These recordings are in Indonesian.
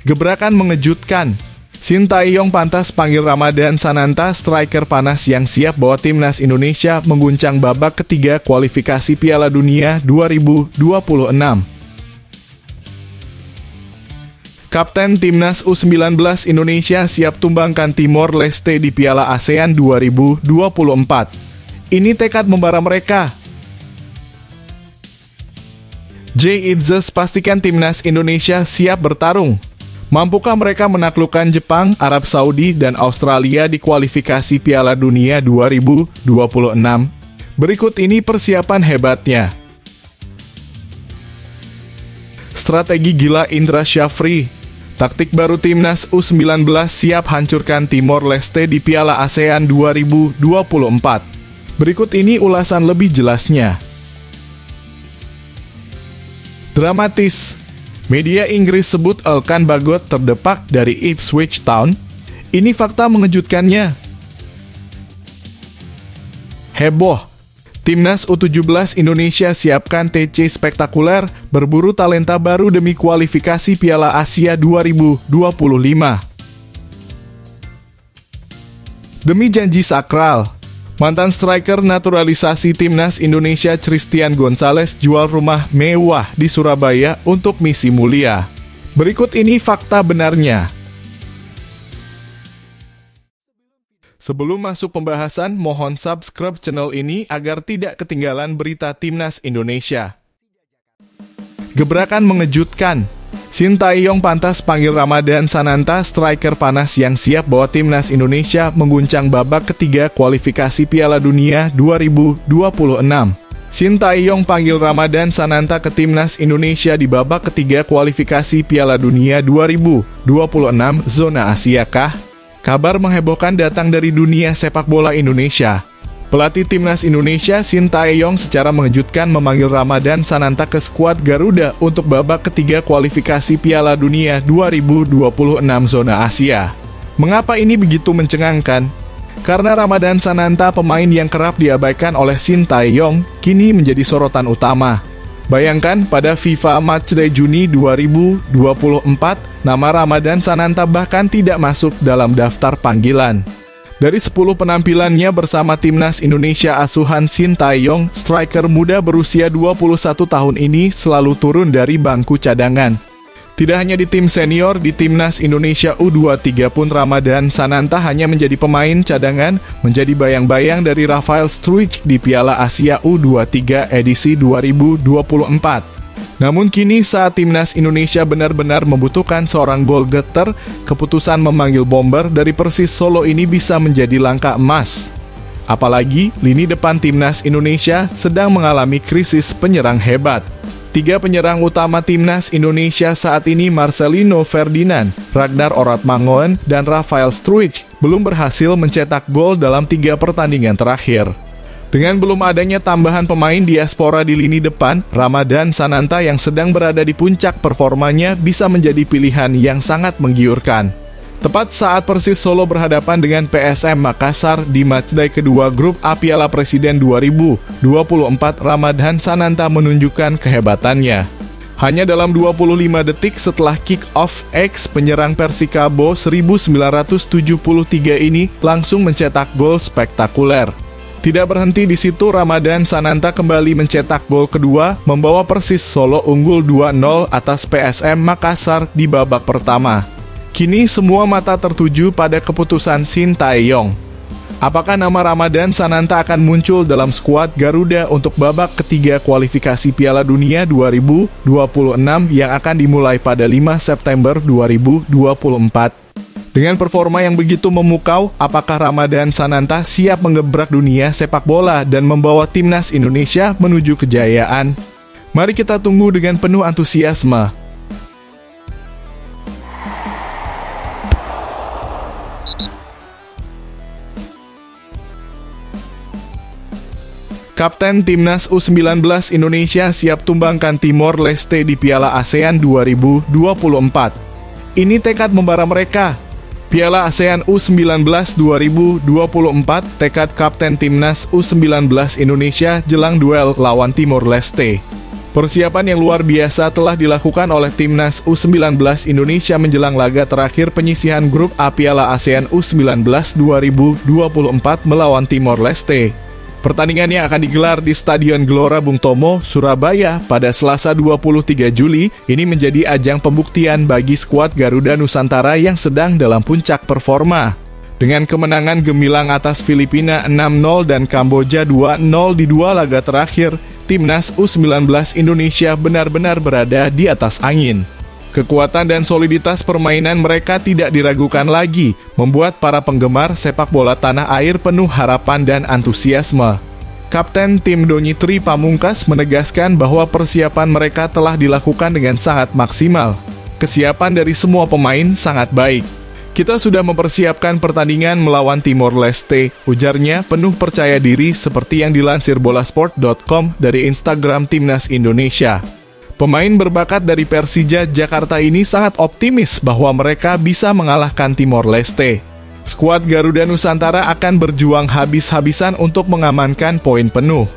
Gebrakan mengejutkan. Sintayong pantas panggil Ramadhan Sananta, striker panas yang siap bawa timnas Indonesia mengguncang babak ketiga kualifikasi Piala Dunia 2026. Kapten Timnas U19 Indonesia siap tumbangkan Timor Leste di Piala ASEAN 2024. Ini tekad membara mereka. Jay Itzes pastikan timnas Indonesia siap bertarung. Mampukah mereka menaklukkan Jepang, Arab Saudi, dan Australia di kualifikasi Piala Dunia 2026? Berikut ini persiapan hebatnya. Strategi gila Indra Syafri. Taktik baru timnas U19 siap hancurkan Timor Leste di Piala ASEAN 2024. Berikut ini ulasan lebih jelasnya. Dramatis. Media Inggris sebut Elkan Bagot terdepak dari Ipswich Town. Ini fakta mengejutkannya. Heboh. Timnas U17 Indonesia siapkan TC spektakuler, berburu talenta baru demi kualifikasi Piala Asia 2025. Demi janji sakral, mantan striker naturalisasi timnas Indonesia Christian Gonzalez jual rumah mewah di Surabaya untuk misi mulia. Berikut ini fakta benarnya. Sebelum masuk pembahasan, mohon subscribe channel ini agar tidak ketinggalan berita timnas Indonesia. Gebrakan mengejutkan. Sintayong pantas panggil Ramadhan Sananta, striker panas yang siap bawa timnas Indonesia mengguncang babak ketiga kualifikasi Piala Dunia 2026. Sintayong panggil Ramadhan Sananta ke timnas Indonesia di babak ketiga kualifikasi Piala Dunia 2026 zona Asia kah? Kabar menghebohkan datang dari dunia sepak bola Indonesia. Pelatih timnas Indonesia Sintayong secara mengejutkan memanggil Ramadhan Sananta ke skuad Garuda untuk babak ketiga kualifikasi Piala Dunia 2026 zona Asia. Mengapa ini begitu mencengangkan? Karena Ramadhan Sananta, pemain yang kerap diabaikan oleh Sintayong, kini menjadi sorotan utama. Bayangkan pada FIFA Matchday Juni 2024, nama Ramadhan Sananta bahkan tidak masuk dalam daftar panggilan. Dari 10 penampilannya bersama timnas Indonesia asuhan Sintayong, striker muda berusia 21 tahun ini selalu turun dari bangku cadangan. Tidak hanya di tim senior, di timnas Indonesia U23 pun Ramadhan Sananta hanya menjadi pemain cadangan, menjadi bayang-bayang dari Rafael Struijk di Piala Asia U23 edisi 2024. Namun kini saat timnas Indonesia benar-benar membutuhkan seorang goal getter, keputusan memanggil bomber dari Persis Solo ini bisa menjadi langkah emas. Apalagi lini depan timnas Indonesia sedang mengalami krisis penyerang hebat. 3 penyerang utama timnas Indonesia saat ini, Marcelino Ferdinand, Ragnar Oratmangoen, dan Rafael Struijk, belum berhasil mencetak gol dalam 3 pertandingan terakhir. Dengan belum adanya tambahan pemain diaspora di lini depan, Ramadhan Sananta yang sedang berada di puncak performanya bisa menjadi pilihan yang sangat menggiurkan. Tepat saat Persis Solo berhadapan dengan PSM Makassar di matchday kedua grup A Piala Presiden 2024, Ramadhan Sananta menunjukkan kehebatannya. Hanya dalam 25 detik setelah kick-off, penyerang Persikabo 1973 ini langsung mencetak gol spektakuler. Tidak berhenti di situ, Ramadhan Sananta kembali mencetak gol kedua, membawa Persis Solo unggul 2-0 atas PSM Makassar di babak pertama. Kini semua mata tertuju pada keputusan Sintayong. Apakah nama Ramadhan Sananta akan muncul dalam skuad Garuda untuk babak ketiga kualifikasi Piala Dunia 2026 yang akan dimulai pada 5 September 2024? Dengan performa yang begitu memukau, apakah Ramadhan Sananta siap menggebrak dunia sepak bola dan membawa timnas Indonesia menuju kejayaan? Mari kita tunggu dengan penuh antusiasme. Kapten Timnas U19 Indonesia siap tumbangkan Timor Leste di Piala ASEAN 2024. Ini tekad membara mereka. Piala ASEAN U19 2024, tekad Kapten Timnas U19 Indonesia jelang duel lawan Timor Leste. Persiapan yang luar biasa telah dilakukan oleh Timnas U19 Indonesia menjelang laga terakhir penyisihan grup A Piala ASEAN U19 2024 melawan Timor Leste. Pertandingan yang akan digelar di Stadion Gelora Bung Tomo, Surabaya pada Selasa 23 Juli ini menjadi ajang pembuktian bagi skuad Garuda Nusantara yang sedang dalam puncak performa. Dengan kemenangan gemilang atas Filipina 6-0 dan Kamboja 2-0 di dua laga terakhir, Timnas U19 Indonesia benar-benar berada di atas angin. Kekuatan dan soliditas permainan mereka tidak diragukan lagi, membuat para penggemar sepak bola tanah air penuh harapan dan antusiasme. Kapten tim Donny Tri Pamungkas menegaskan bahwa persiapan mereka telah dilakukan dengan sangat maksimal. Kesiapan dari semua pemain sangat baik. Kita sudah mempersiapkan pertandingan melawan Timor Leste, ujarnya penuh percaya diri seperti yang dilansir bolasport.com dari Instagram Timnas Indonesia. Pemain berbakat dari Persija Jakarta ini sangat optimis bahwa mereka bisa mengalahkan Timor Leste. Skuad Garuda Nusantara akan berjuang habis-habisan untuk mengamankan poin penuh.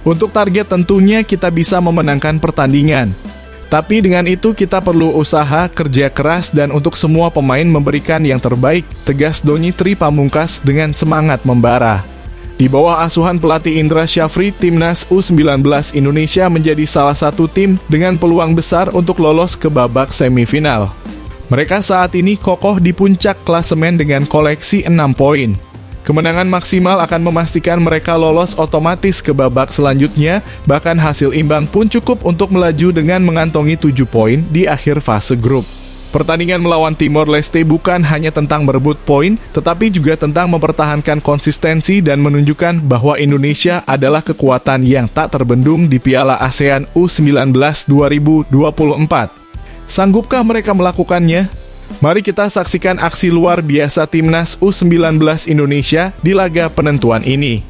Untuk target tentunya kita bisa memenangkan pertandingan. Tapi dengan itu kita perlu usaha, kerja keras, dan untuk semua pemain memberikan yang terbaik, tegas Donny Tri Pamungkas dengan semangat membara. Di bawah asuhan pelatih Indra Syafri, Timnas U19 Indonesia menjadi salah satu tim dengan peluang besar untuk lolos ke babak semifinal. Mereka saat ini kokoh di puncak klasemen dengan koleksi 6 poin. Kemenangan maksimal akan memastikan mereka lolos otomatis ke babak selanjutnya, bahkan hasil imbang pun cukup untuk melaju dengan mengantongi 7 poin di akhir fase grup. Pertandingan melawan Timor Leste bukan hanya tentang merebut poin, tetapi juga tentang mempertahankan konsistensi dan menunjukkan bahwa Indonesia adalah kekuatan yang tak terbendung di Piala ASEAN U19 2024. Sanggupkah mereka melakukannya? Mari kita saksikan aksi luar biasa Timnas U19 Indonesia di laga penentuan ini.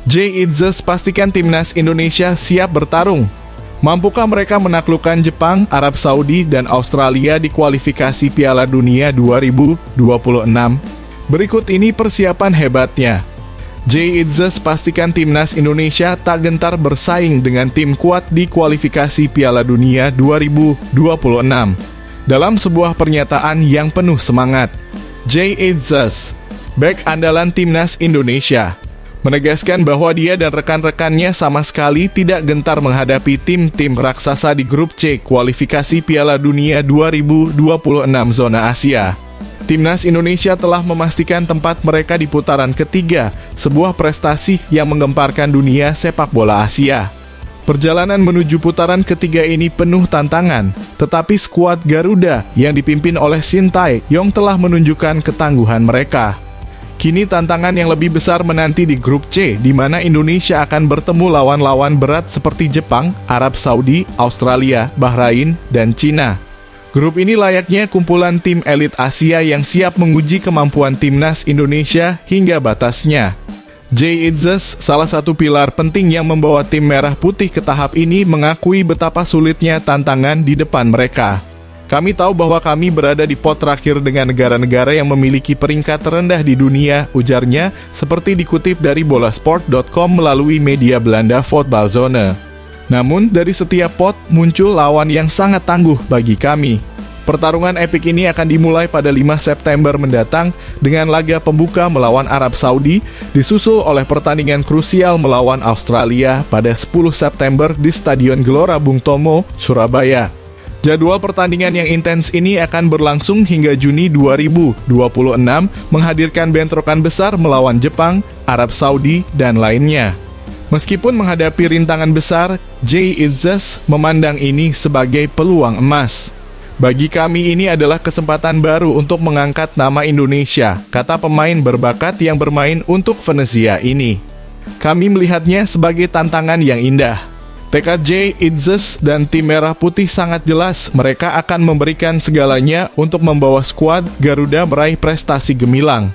Jay Itzes pastikan Timnas Indonesia siap bertarung. Mampukah mereka menaklukkan Jepang, Arab Saudi, dan Australia di kualifikasi Piala Dunia 2026? Berikut ini persiapan hebatnya. Jay Itzes pastikan Timnas Indonesia tak gentar bersaing dengan tim kuat di kualifikasi Piala Dunia 2026. Dalam sebuah pernyataan yang penuh semangat, Jay Itzes, bek andalan Timnas Indonesia, menegaskan bahwa dia dan rekan-rekannya sama sekali tidak gentar menghadapi tim-tim raksasa di grup C kualifikasi Piala Dunia 2026 zona Asia. Timnas Indonesia telah memastikan tempat mereka di putaran ketiga, sebuah prestasi yang menggemparkan dunia sepak bola Asia. Perjalanan menuju putaran ketiga ini penuh tantangan, tetapi skuad Garuda yang dipimpin oleh Shin Tae-yong telah menunjukkan ketangguhan mereka. Kini tantangan yang lebih besar menanti di grup C, di mana Indonesia akan bertemu lawan-lawan berat seperti Jepang, Arab Saudi, Australia, Bahrain, dan Cina. Grup ini layaknya kumpulan tim elit Asia yang siap menguji kemampuan Timnas Indonesia hingga batasnya. Jay Itzes, salah satu pilar penting yang membawa tim merah putih ke tahap ini, mengakui betapa sulitnya tantangan di depan mereka. Kami tahu bahwa kami berada di pot terakhir dengan negara-negara yang memiliki peringkat terendah di dunia, ujarnya, seperti dikutip dari bolasport.com melalui media Belanda Voetbalzone. Namun, dari setiap pot muncul lawan yang sangat tangguh bagi kami. Pertarungan epik ini akan dimulai pada 5 September mendatang dengan laga pembuka melawan Arab Saudi, disusul oleh pertandingan krusial melawan Australia pada 10 September di Stadion Gelora Bung Tomo, Surabaya. Jadwal pertandingan yang intens ini akan berlangsung hingga Juni 2026, menghadirkan bentrokan besar melawan Jepang, Arab Saudi, dan lainnya. Meskipun menghadapi rintangan besar, Jay Itzes memandang ini sebagai peluang emas. Bagi kami ini adalah kesempatan baru untuk mengangkat nama Indonesia, kata pemain berbakat yang bermain untuk Venezia ini. Kami melihatnya sebagai tantangan yang indah. Tekad Jay Itzes dan tim Merah Putih sangat jelas, mereka akan memberikan segalanya untuk membawa skuad Garuda meraih prestasi gemilang.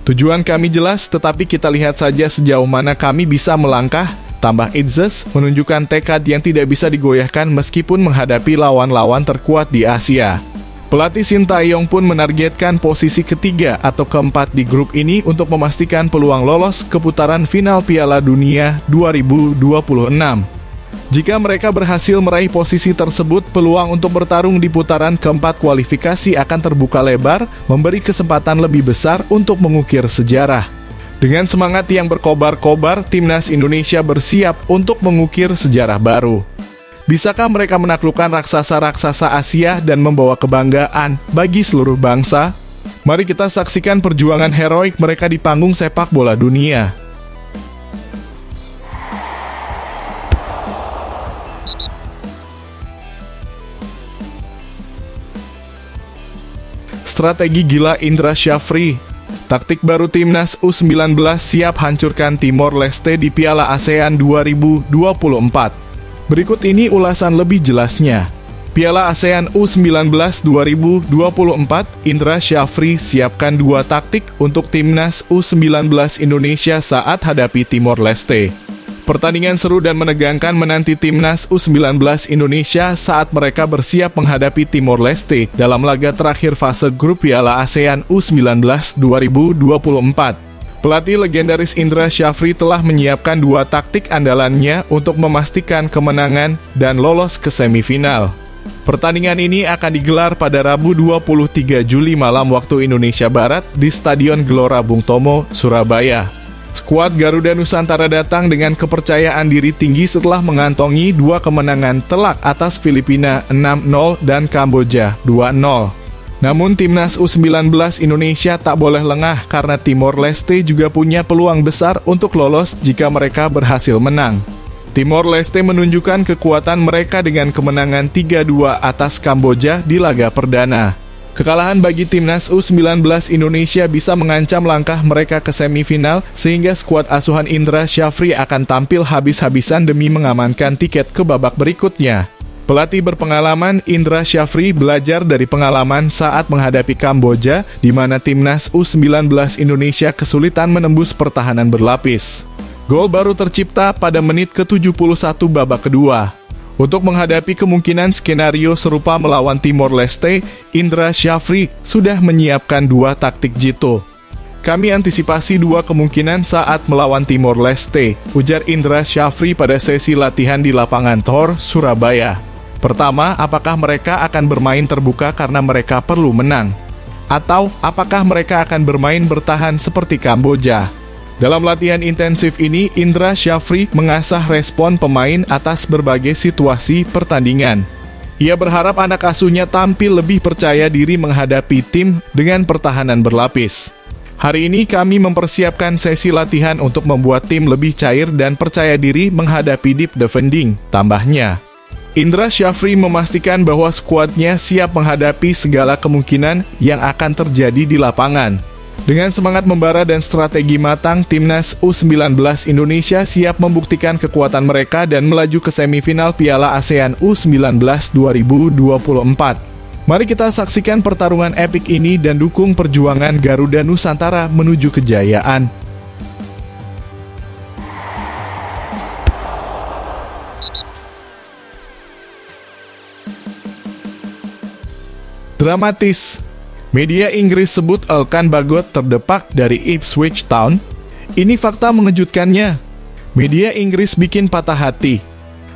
Tujuan kami jelas, tetapi kita lihat saja sejauh mana kami bisa melangkah, tambah Itzes, menunjukkan tekad yang tidak bisa digoyahkan meskipun menghadapi lawan-lawan terkuat di Asia. Pelatih Shin Tae-yong pun menargetkan posisi ketiga atau keempat di grup ini untuk memastikan peluang lolos ke putaran final Piala Dunia 2026. Jika mereka berhasil meraih posisi tersebut, peluang untuk bertarung di putaran keempat kualifikasi akan terbuka lebar, memberi kesempatan lebih besar untuk mengukir sejarah. Dengan semangat yang berkobar-kobar, timnas Indonesia bersiap untuk mengukir sejarah baru. Bisakah mereka menaklukkan raksasa-raksasa Asia dan membawa kebanggaan bagi seluruh bangsa? Mari kita saksikan perjuangan heroik mereka di panggung sepak bola dunia. Strategi gila Indra Syafri. Taktik baru timnas U19 siap hancurkan Timor Leste di Piala ASEAN 2024. Berikut ini ulasan lebih jelasnya. Piala ASEAN U19 2024, Indra Syafri siapkan 2 taktik untuk timnas U19 Indonesia saat hadapi Timor Leste. Pertandingan seru dan menegangkan menanti timnas U19 Indonesia saat mereka bersiap menghadapi Timor Leste dalam laga terakhir fase grup Piala ASEAN U19 2024. Pelatih legendaris Indra Syafri telah menyiapkan 2 taktik andalannya untuk memastikan kemenangan dan lolos ke semifinal. Pertandingan ini akan digelar pada Rabu 23 Juli malam waktu Indonesia Barat di Stadion Gelora Bung Tomo, Surabaya. Skuad Garuda Nusantara datang dengan kepercayaan diri tinggi setelah mengantongi 2 kemenangan telak atas Filipina 6-0 dan Kamboja 2-0. Namun timnas U19 Indonesia tak boleh lengah karena Timor Leste juga punya peluang besar untuk lolos jika mereka berhasil menang. Timor Leste menunjukkan kekuatan mereka dengan kemenangan 3-2 atas Kamboja di laga perdana. Kekalahan bagi timnas U19 Indonesia bisa mengancam langkah mereka ke semifinal sehingga skuad asuhan Indra Syafri akan tampil habis-habisan demi mengamankan tiket ke babak berikutnya. Pelatih berpengalaman Indra Syafri belajar dari pengalaman saat menghadapi Kamboja, di mana timnas U19 Indonesia kesulitan menembus pertahanan berlapis. Gol baru tercipta pada menit ke-71 babak kedua. Untuk menghadapi kemungkinan skenario serupa melawan Timor Leste, Indra Syafri sudah menyiapkan 2 taktik jitu. Kami antisipasi 2 kemungkinan saat melawan Timor Leste, ujar Indra Syafri pada sesi latihan di lapangan Tor, Surabaya. Pertama, apakah mereka akan bermain terbuka karena mereka perlu menang? Atau apakah mereka akan bermain bertahan seperti Kamboja? Dalam latihan intensif ini, Indra Syafri mengasah respon pemain atas berbagai situasi pertandingan. Ia berharap anak asuhnya tampil lebih percaya diri menghadapi tim dengan pertahanan berlapis. Hari ini kami mempersiapkan sesi latihan untuk membuat tim lebih cair dan percaya diri menghadapi deep defending, tambahnya. Indra Syafri memastikan bahwa skuadnya siap menghadapi segala kemungkinan yang akan terjadi di lapangan. Dengan semangat membara dan strategi matang, timnas U19 Indonesia siap membuktikan kekuatan mereka dan melaju ke semifinal Piala ASEAN U19 2024. Mari kita saksikan pertarungan epik ini dan dukung perjuangan Garuda Nusantara menuju kejayaan. Dramatis. Media Inggris sebut Elkan Bagot terdepak dari Ipswich Town. Ini fakta mengejutkannya. Media Inggris bikin patah hati.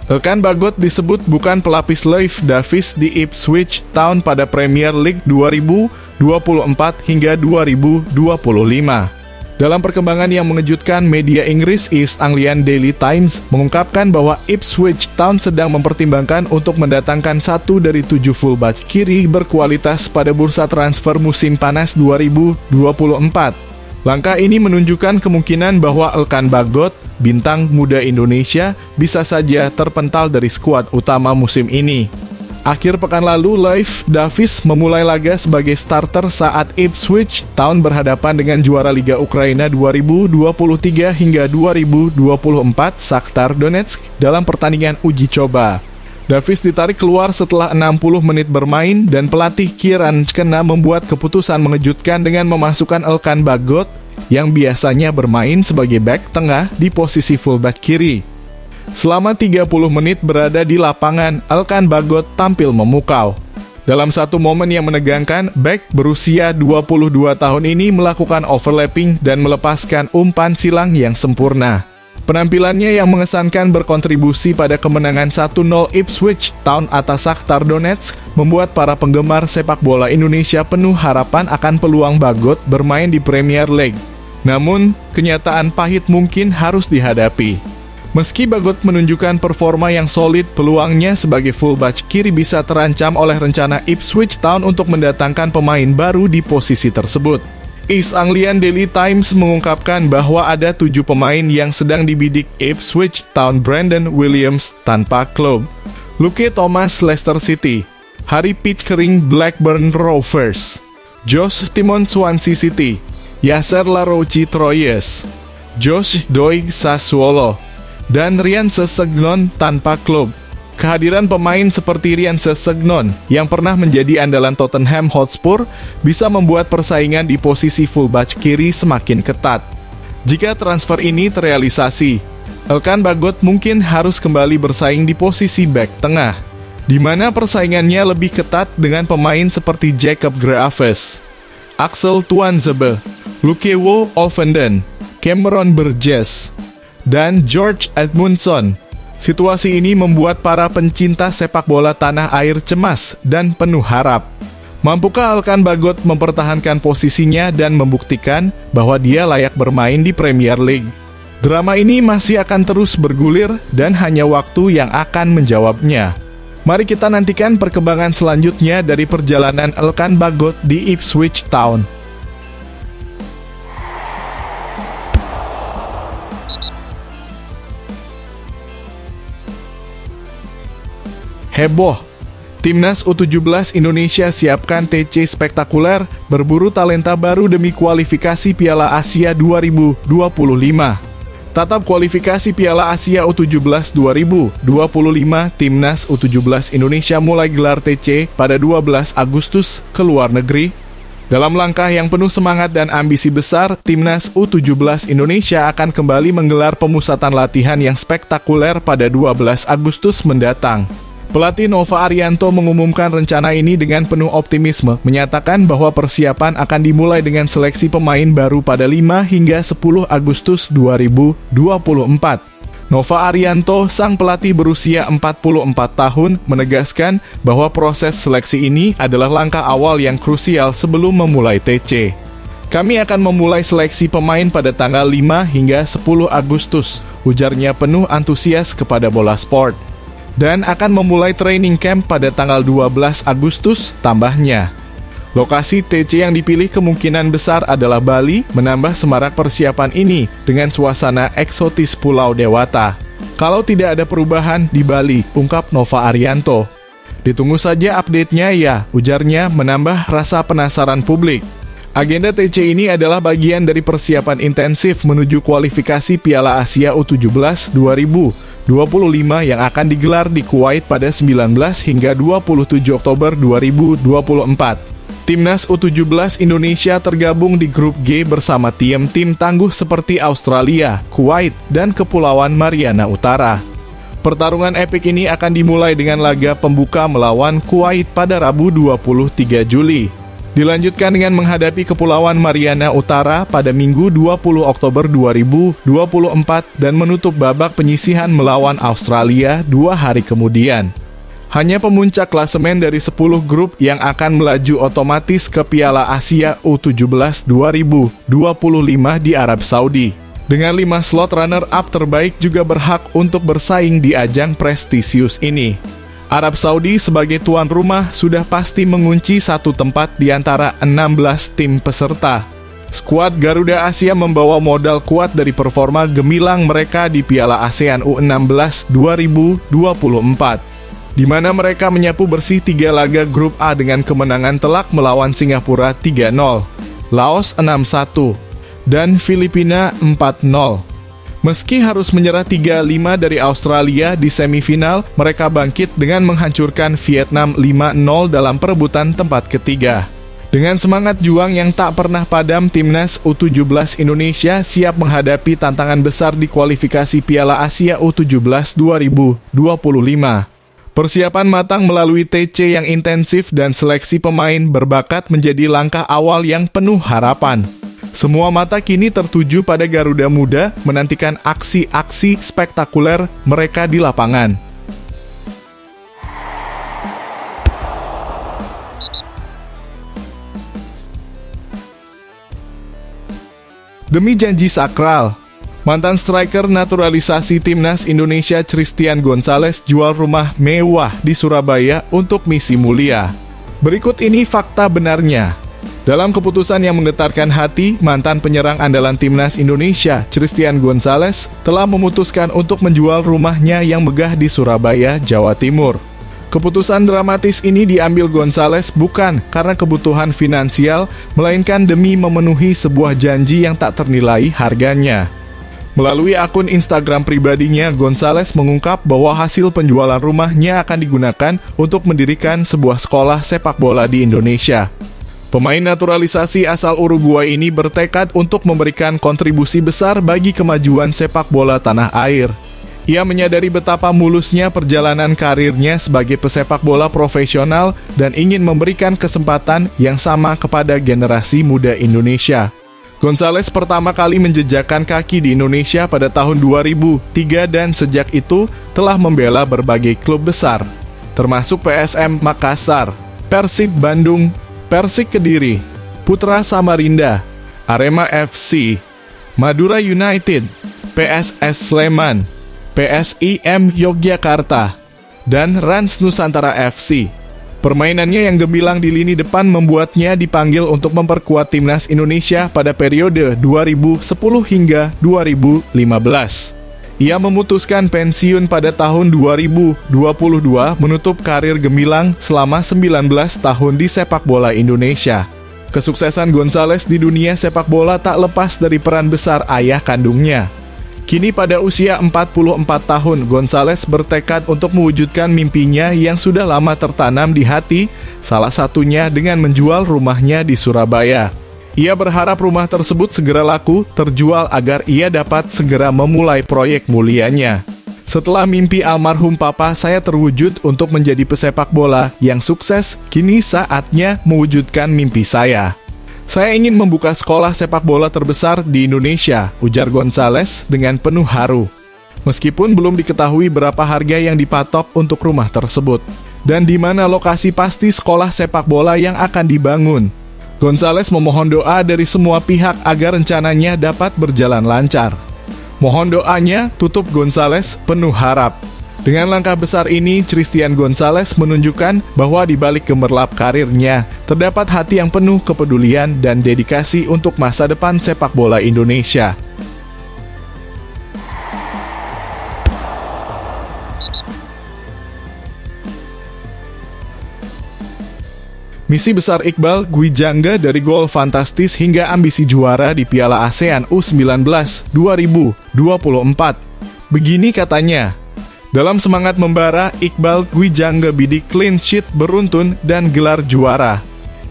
Elkan Bagot disebut bukan pelapis Leif Davis di Ipswich Town pada Premier League 2024 hingga 2025. Dalam perkembangan yang mengejutkan, media Inggris East Anglian Daily Times mengungkapkan bahwa Ipswich Town sedang mempertimbangkan untuk mendatangkan 1 dari 7 fullback kiri berkualitas pada bursa transfer musim panas 2024. Langkah ini menunjukkan kemungkinan bahwa Elkan Bagot, bintang muda Indonesia, bisa saja terpental dari skuad utama musim ini. Akhir pekan lalu, Leif Davis memulai laga sebagai starter saat Ipswich Town berhadapan dengan juara Liga Ukraina 2023 hingga 2024 Shakhtar Donetsk dalam pertandingan uji coba. Davis ditarik keluar setelah 60 menit bermain dan pelatih Kieran Kena membuat keputusan mengejutkan dengan memasukkan Elkan Bagot yang biasanya bermain sebagai bek tengah di posisi fullback kiri. Selama 30 menit berada di lapangan, Elkan Bagot tampil memukau. Dalam satu momen yang menegangkan, bek berusia 22 tahun ini melakukan overlapping dan melepaskan umpan silang yang sempurna. Penampilannya yang mengesankan berkontribusi pada kemenangan 1-0 Ipswich Town atas Shakhtar Donetsk membuat para penggemar sepak bola Indonesia penuh harapan akan peluang Bagot bermain di Premier League. Namun, kenyataan pahit mungkin harus dihadapi. Meski Bagot menunjukkan performa yang solid, peluangnya sebagai fullback kiri bisa terancam oleh rencana Ipswich Town untuk mendatangkan pemain baru di posisi tersebut. East Anglian Daily Times mengungkapkan bahwa ada 7 pemain yang sedang dibidik Ipswich Town. Brandon Williams tanpa klub, Luke Thomas Leicester City, Harry Pickering Blackburn Rovers, Josh Timon Swansea City, Yasser Larouci Troyes, Josh Doig Sassuolo, dan Ryan Sessegnon tanpa klub. Kehadiran pemain seperti Ryan Sessegnon yang pernah menjadi andalan Tottenham Hotspur bisa membuat persaingan di posisi fullback kiri semakin ketat. Jika transfer ini terrealisasi, Elkan Bagot mungkin harus kembali bersaing di posisi bek tengah, di mana persaingannya lebih ketat dengan pemain seperti Jacob Graves, Axel Tuanzebe, Lukewo Ovenden, Cameron Burgess, dan George Edmundson. Situasi ini membuat para pencinta sepak bola tanah air cemas dan penuh harap. Mampukah Elkan Bagot mempertahankan posisinya dan membuktikan bahwa dia layak bermain di Premier League? Drama ini masih akan terus bergulir dan hanya waktu yang akan menjawabnya. Mari kita nantikan perkembangan selanjutnya dari perjalanan Elkan Bagot di Ipswich Town. Heboh, Timnas U17 Indonesia siapkan TC spektakuler, berburu talenta baru demi kualifikasi Piala Asia 2025. Tatap kualifikasi Piala Asia U17 2025, Timnas U17 Indonesia mulai gelar TC pada 12 Agustus ke luar negeri. Dalam langkah yang penuh semangat dan ambisi besar, Timnas U17 Indonesia akan kembali menggelar pemusatan latihan yang spektakuler pada 12 Agustus mendatang. Pelatih Nova Arianto mengumumkan rencana ini dengan penuh optimisme, menyatakan bahwa persiapan akan dimulai dengan seleksi pemain baru pada 5 hingga 10 Agustus 2024. Nova Arianto, sang pelatih berusia 44 tahun, menegaskan bahwa proses seleksi ini adalah langkah awal yang krusial sebelum memulai TC. Kami akan memulai seleksi pemain pada tanggal 5 hingga 10 Agustus, ujarnya penuh antusias kepada Bola Sport. Dan akan memulai training camp pada tanggal 12 Agustus, tambahnya. Lokasi TC yang dipilih kemungkinan besar adalah Bali, menambah semarak persiapan ini dengan suasana eksotis Pulau Dewata. Kalau tidak ada perubahan di Bali, ungkap Nova Arianto. Ditunggu saja update-nya ya, ujarnya menambah rasa penasaran publik. Agenda TC ini adalah bagian dari persiapan intensif menuju kualifikasi Piala Asia U17 2025 yang akan digelar di Kuwait pada 19 hingga 27 Oktober 2024. Timnas U17 Indonesia tergabung di grup G bersama tim-tim tangguh seperti Australia, Kuwait, dan Kepulauan Mariana Utara. Pertarungan epik ini akan dimulai dengan laga pembuka melawan Kuwait pada Rabu 23 Juli. Dilanjutkan dengan menghadapi Kepulauan Mariana Utara pada Minggu 20 Oktober 2024 dan menutup babak penyisihan melawan Australia 2 hari kemudian. Hanya pemuncak klasemen dari 10 grup yang akan melaju otomatis ke Piala Asia U17 2025 di Arab Saudi. Dengan 5 slot runner-up terbaik juga berhak untuk bersaing di ajang prestisius ini. Arab Saudi sebagai tuan rumah sudah pasti mengunci satu tempat di antara 16 tim peserta. Skuad Garuda Asia membawa modal kuat dari performa gemilang mereka di Piala ASEAN U16 2024, di mana mereka menyapu bersih 3 laga grup A dengan kemenangan telak melawan Singapura 3-0, Laos 6-1, dan Filipina 4-0. Meski harus menyerah 3-5 dari Australia di semifinal, mereka bangkit dengan menghancurkan Vietnam 5-0 dalam perebutan tempat ketiga. Dengan semangat juang yang tak pernah padam, Timnas U17 Indonesia siap menghadapi tantangan besar di kualifikasi Piala Asia U17 2025. Persiapan matang melalui TC yang intensif dan seleksi pemain berbakat menjadi langkah awal yang penuh harapan. Semua mata kini tertuju pada Garuda Muda menantikan aksi-aksi spektakuler mereka di lapangan. Demi janji sakral, mantan striker naturalisasi Timnas Indonesia Christian Gonzalez jual rumah mewah di Surabaya untuk misi mulia. Berikut ini fakta benarnya. Dalam keputusan yang menggetarkan hati, mantan penyerang andalan Timnas Indonesia Christian Gonzalez telah memutuskan untuk menjual rumahnya yang megah di Surabaya, Jawa Timur. Keputusan dramatis ini diambil Gonzalez bukan karena kebutuhan finansial, melainkan demi memenuhi sebuah janji yang tak ternilai harganya. Melalui akun Instagram pribadinya, Gonzalez mengungkap bahwa hasil penjualan rumahnya akan digunakan untuk mendirikan sebuah sekolah sepak bola di Indonesia. Pemain naturalisasi asal Uruguay ini bertekad untuk memberikan kontribusi besar bagi kemajuan sepak bola tanah air. Ia menyadari betapa mulusnya perjalanan karirnya sebagai pesepak bola profesional dan ingin memberikan kesempatan yang sama kepada generasi muda Indonesia. Gonzalez pertama kali menjejakkan kaki di Indonesia pada tahun 2003 dan sejak itu telah membela berbagai klub besar, termasuk PSM Makassar, Persib Bandung, Persik Kediri, Putra Samarinda, Arema FC, Madura United, PSS Sleman, PSIM Yogyakarta, dan Rans Nusantara FC. Permainannya yang gemilang di lini depan membuatnya dipanggil untuk memperkuat Timnas Indonesia pada periode 2010 hingga 2015. Ia memutuskan pensiun pada tahun 2022 menutup karir gemilang selama 19 tahun di sepak bola Indonesia. Kesuksesan Gonzalez di dunia sepak bola tak lepas dari peran besar ayah kandungnya. Kini pada usia 44 tahun, Gonzalez bertekad untuk mewujudkan mimpinya yang sudah lama tertanam di hati, salah satunya dengan menjual rumahnya di Surabaya. Ia berharap rumah tersebut segera laku, terjual agar ia dapat segera memulai proyek mulianya. Setelah mimpi almarhum papa saya terwujud untuk menjadi pesepak bola yang sukses, kini saatnya mewujudkan mimpi saya. Saya ingin membuka sekolah sepak bola terbesar di Indonesia, ujar Gonzalez dengan penuh haru. Meskipun belum diketahui berapa harga yang dipatok untuk rumah tersebut, dan di mana lokasi pasti sekolah sepak bola yang akan dibangun. Gonzalez memohon doa dari semua pihak agar rencananya dapat berjalan lancar. Mohon doanya, tutup Gonzalez penuh harap. Dengan langkah besar ini, Christian Gonzalez menunjukkan bahwa di balik gemerlap karirnya, terdapat hati yang penuh kepedulian dan dedikasi untuk masa depan sepak bola Indonesia. Misi besar Iqbal Gwijangga dari gol fantastis hingga ambisi juara di Piala ASEAN U19 2024. Begini katanya, dalam semangat membara, Iqbal Gwijangga bidik clean sheet beruntun dan gelar juara.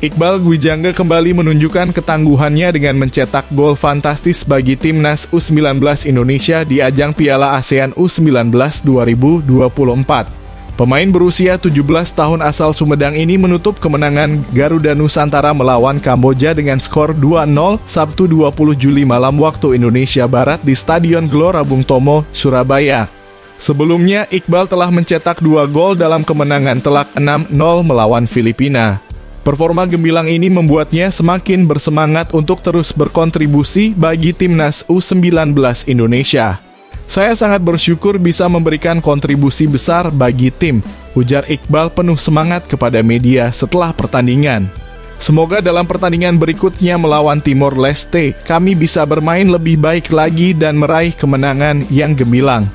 Iqbal Gwijangga kembali menunjukkan ketangguhannya dengan mencetak gol fantastis bagi Timnas U19 Indonesia di ajang Piala ASEAN U19 2024. Pemain berusia 17 tahun asal Sumedang ini menutup kemenangan Garuda Nusantara melawan Kamboja dengan skor 2-0 Sabtu 20 Juli malam waktu Indonesia Barat di Stadion Gelora Bung Tomo, Surabaya. Sebelumnya, Iqbal telah mencetak 2 gol dalam kemenangan telak 6-0 melawan Filipina. Performa gemilang ini membuatnya semakin bersemangat untuk terus berkontribusi bagi Timnas U19 Indonesia. Saya sangat bersyukur bisa memberikan kontribusi besar bagi tim, ujar Iqbal penuh semangat kepada media setelah pertandingan. Semoga dalam pertandingan berikutnya melawan Timor Leste, kami bisa bermain lebih baik lagi dan meraih kemenangan yang gemilang.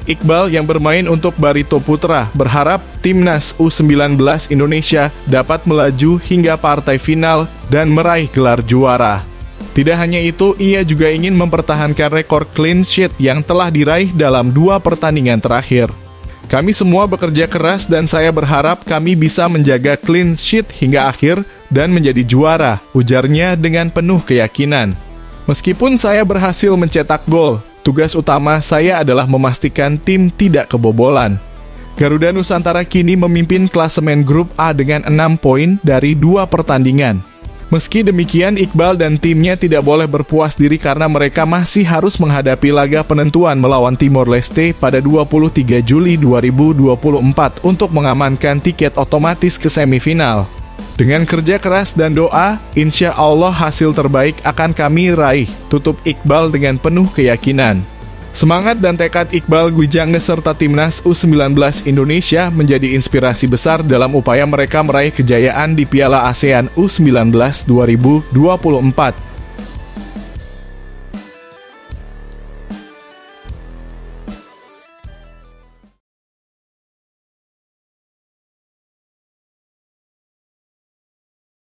Iqbal yang bermain untuk Barito Putra berharap Timnas U19 Indonesia dapat melaju hingga partai final dan meraih gelar juara. Tidak hanya itu, ia juga ingin mempertahankan rekor clean sheet yang telah diraih dalam 2 pertandingan terakhir. Kami semua bekerja keras dan saya berharap kami bisa menjaga clean sheet hingga akhir dan menjadi juara, ujarnya dengan penuh keyakinan. Meskipun saya berhasil mencetak gol, tugas utama saya adalah memastikan tim tidak kebobolan. Garuda Nusantara kini memimpin klasemen grup A dengan 6 poin dari 2 pertandingan. Meski demikian, Iqbal dan timnya tidak boleh berpuas diri karena mereka masih harus menghadapi laga penentuan melawan Timor Leste pada 23 Juli 2024 untuk mengamankan tiket otomatis ke semifinal. Dengan kerja keras dan doa, insya Allah hasil terbaik akan kami raih, tutup Iqbal dengan penuh keyakinan. Semangat dan tekad Iqbal Gwijangge serta Timnas U19 Indonesia menjadi inspirasi besar dalam upaya mereka meraih kejayaan di Piala ASEAN U19 2024.